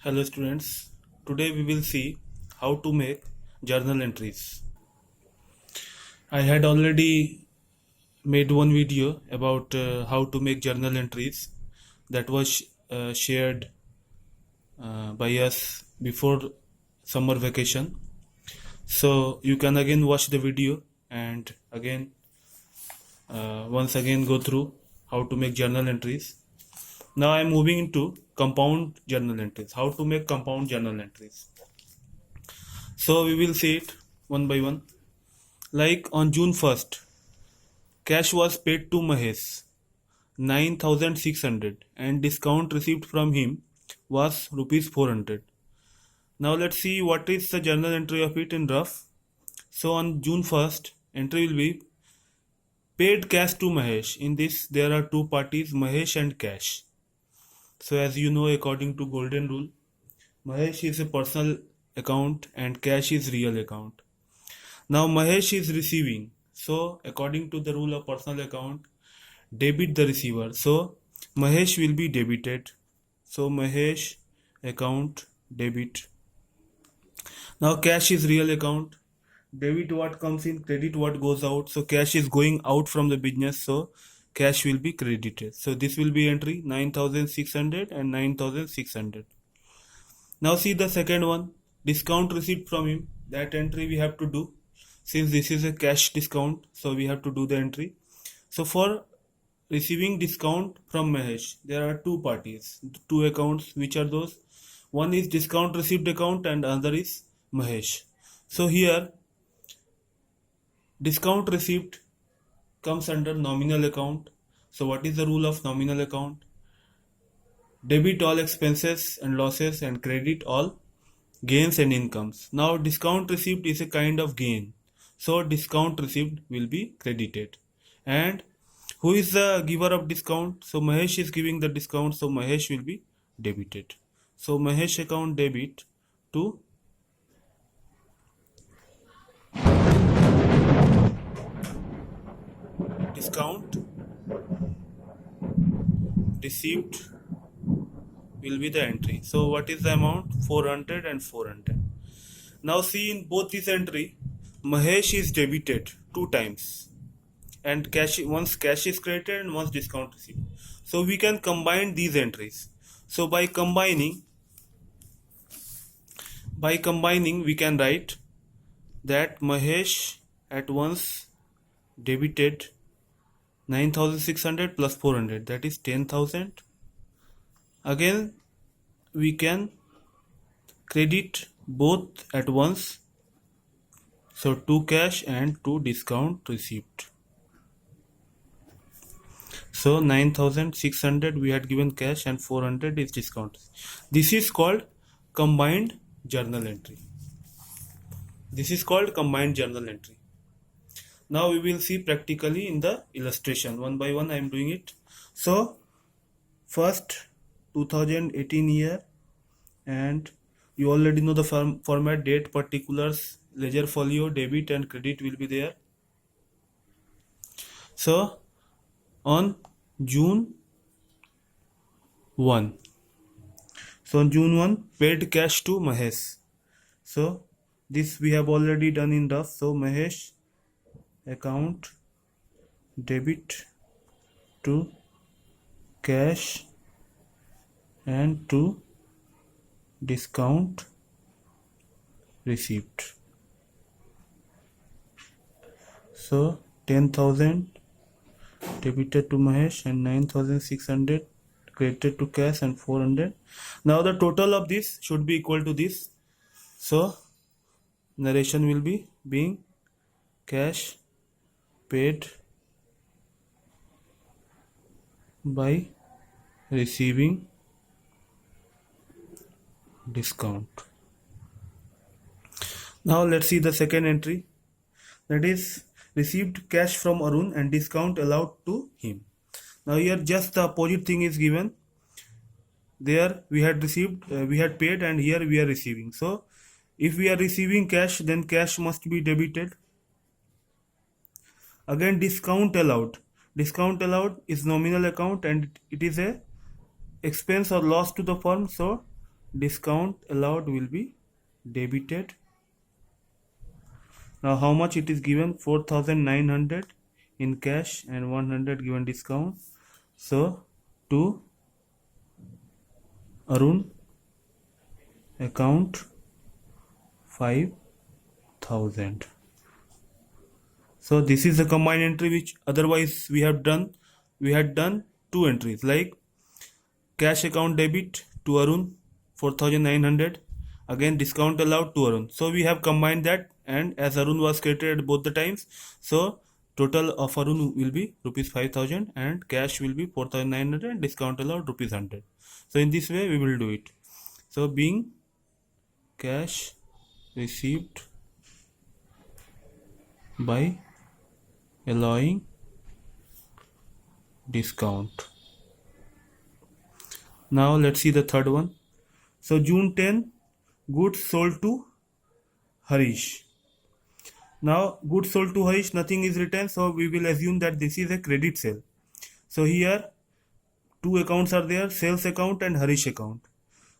Hello students, today we will see how to make journal entries. I had already made one video about how to make journal entries that was shared by us before summer vacation. So you can again watch the video and again once again go through how to make journal entries. Now I am moving into compound journal entries. How to make compound journal entries. So we will see it one by one. Like on June 1st, cash was paid to Mahesh 9600 and discount received from him was rupees 400. Now let's see what is the journal entry of it in rough. So on June 1st, entry will be paid cash to Mahesh. In this there are two parties, Mahesh and Cash. So as you know, according to golden rule, Mahesh is a personal account and Cash is real account. Now Mahesh is receiving. So according to the rule of personal account, debit the receiver. So Mahesh will be debited. So Mahesh account debit. Now cash is real account. Debit what comes in, credit what goes out. So cash is going out from the business. So cash will be credited. So this will be entry 9600 and 9600. Now see the second one, discount received from him. That entry we have to do. Since this is a cash discount, so we have to do the entry. So for receiving discount from Mahesh, there are two parties, two accounts. Which are those? One is discount received account and another is Mahesh. So here discount received comes under nominal account. So what is the rule of nominal account? Debit all expenses and losses and credit all gains and incomes. Now discount received is a kind of gain. So discount received will be credited. And who is the giver of discount? So Mahesh is giving the discount. So Mahesh will be debited. So Mahesh account debit to discount received will be the entry. So what is the amount? 400 and 400. Now see in both this entry, Mahesh is debited two times and cash, once cash is credited and once discount received. So we can combine these entries. So by combining we can write that Mahesh at once debited 9600 plus 400, that is 10,000. Again we can credit both at once, so to cash and to discount received. So 9600 we had given cash and 400 is discount. This is called combined journal entry. This is called combined journal entry. Now we will see practically in the illustration. One by one I am doing it. So first 2018 year, and you already know the format, date, particulars, ledger folio, debit and credit will be there. So on June 1, so on June 1 paid cash to Mahesh. So this we have already done in rough. So Mahesh account debit to cash and to discount received. So 10,000 debited to Mahesh and 9600 credited to cash and 400. Now the total of this should be equal to this. So narration will be being cash paid by receiving discount. Now let's see the second entry, that is received cash from Arun and discount allowed to him. Now here just the opposite thing is given. There we had received, we had paid, and here we are receiving. So if we are receiving cash, then cash must be debited. Again discount allowed. Discount allowed is nominal account and it is a expense or loss to the firm. So discount allowed will be debited. Now how much it is given? 4,900 in cash and 100 given discount. So to Arun account 5,000. So this is the combined entry which otherwise we had done two entries, like cash account debit to Arun 4,900, again discount allowed to Arun. So we have combined that, and as Arun was credited both the times, so total of Arun will be rupees 5,000 and cash will be 4,900 and discount allowed rupees 100. So in this way we will do it. So being cash received by allowing discount. Now let's see the third one. So June 10, goods sold to Harish. Now goods sold to Harish, nothing is written, so we will assume that this is a credit sale. So here two accounts are there, sales account and Harish account.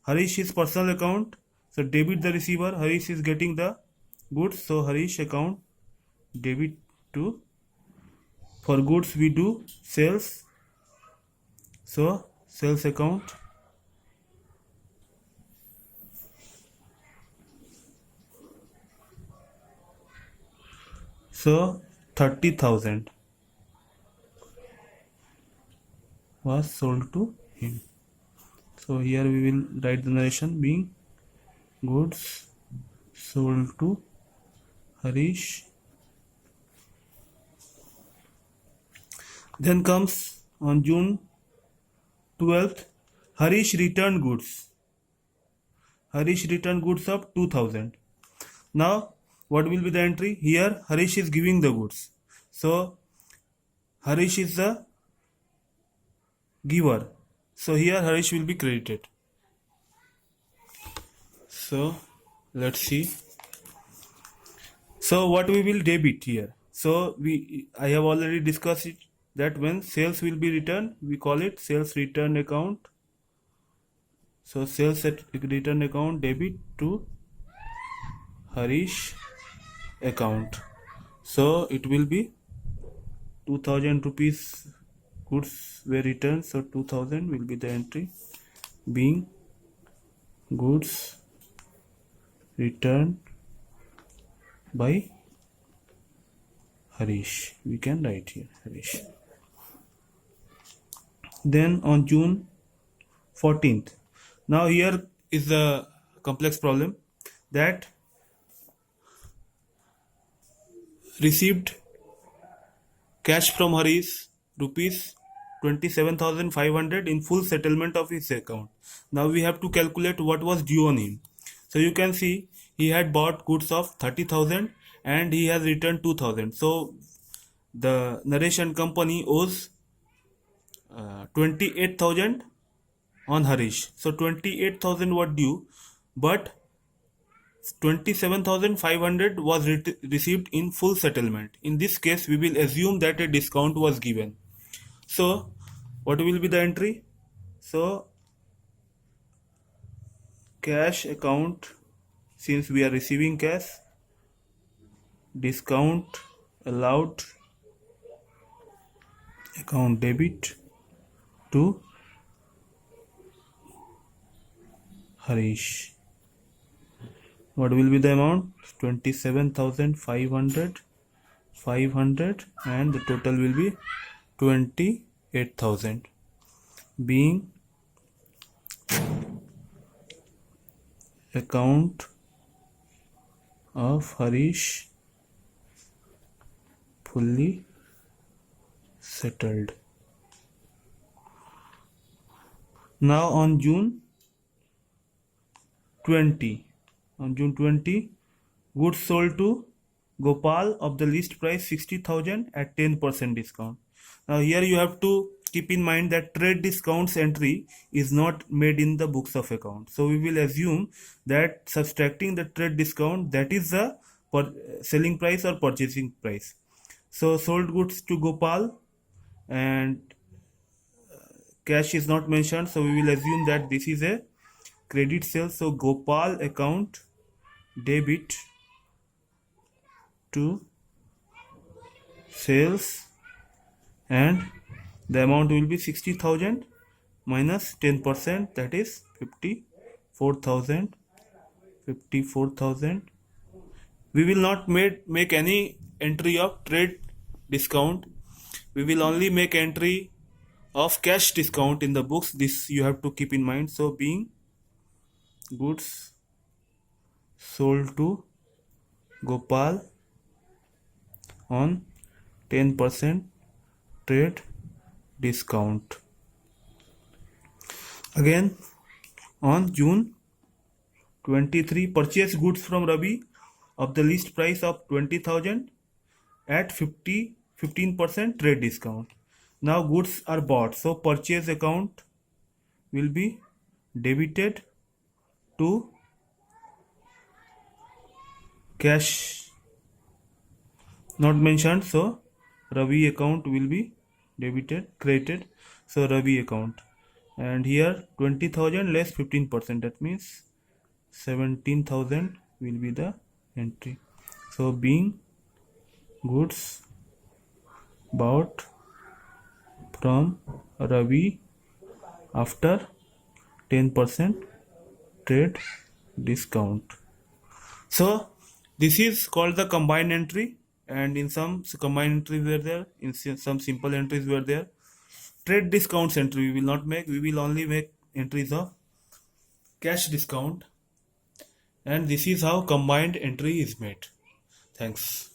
Harish is personal account, so debit the receiver, Harish is getting the goods, so Harish account debit to. For goods we do sales, so sales account so 30,000 was sold to him. So here we will write the narration being goods sold to Harish. Then comes on June 12th, Harish returned goods. Harish returned goods of 2,000. Now what will be the entry? Here Harish is giving the goods. So Harish is the giver. So here Harish will be credited. So let's see. So what we will debit here? So I have already discussed it, that when sales will be returned, we call it sales return account. So sales return account debit to Harish account. So it will be 2,000 rupees goods were returned, so 2,000 will be the entry, being goods returned by Harish. We can write here Harish. Then on June 14th, now here is the complex problem, that received cash from Harish rupees 27,500 in full settlement of his account. Now we have to calculate what was due on him. So you can see he had bought goods of 30,000 and he has returned 2,000. So the narration company owes 28,000 on Harish. So 28,000 was due, but 27,500 was received in full settlement. In this case, we will assume that a discount was given. So what will be the entry? So cash account, since we are receiving cash, discount allowed account debit to Harish. What will be the amount? 27,500, 500, and the total will be 28,000, being account of Harish fully settled. Now on June 20, goods sold to Gopal of the list price 60,000 at 10% discount. Now here you have to keep in mind that trade discounts entry is not made in the books of account. So we will assume that subtracting the trade discount, that is the selling price or purchasing price. So sold goods to Gopal and cash is not mentioned, so we will assume that this is a credit sales. So Gopal account debit to sales, and the amount will be 60,000 minus 10%, that is 54,000. We will not make any entry of trade discount. We will only make entry of cash discount in the books. This you have to keep in mind. So being goods sold to Gopal on 10% trade discount. Again, on June 23, purchase goods from Ravi of the list price of 20,000 at 15% trade discount. Now goods are bought, so purchase account will be debited to cash not mentioned, so Ravi account will be created, so Ravi account, and here 20,000 less 15%, that means 17,000 will be the entry. So being goods bought from Ravi after 10% trade discount. So this is called the combined entry, and in some combined entries were there, in some simple entries were there. Trade discounts entry we will not make, we will only make entries of cash discount, and this is how combined entry is made. Thanks.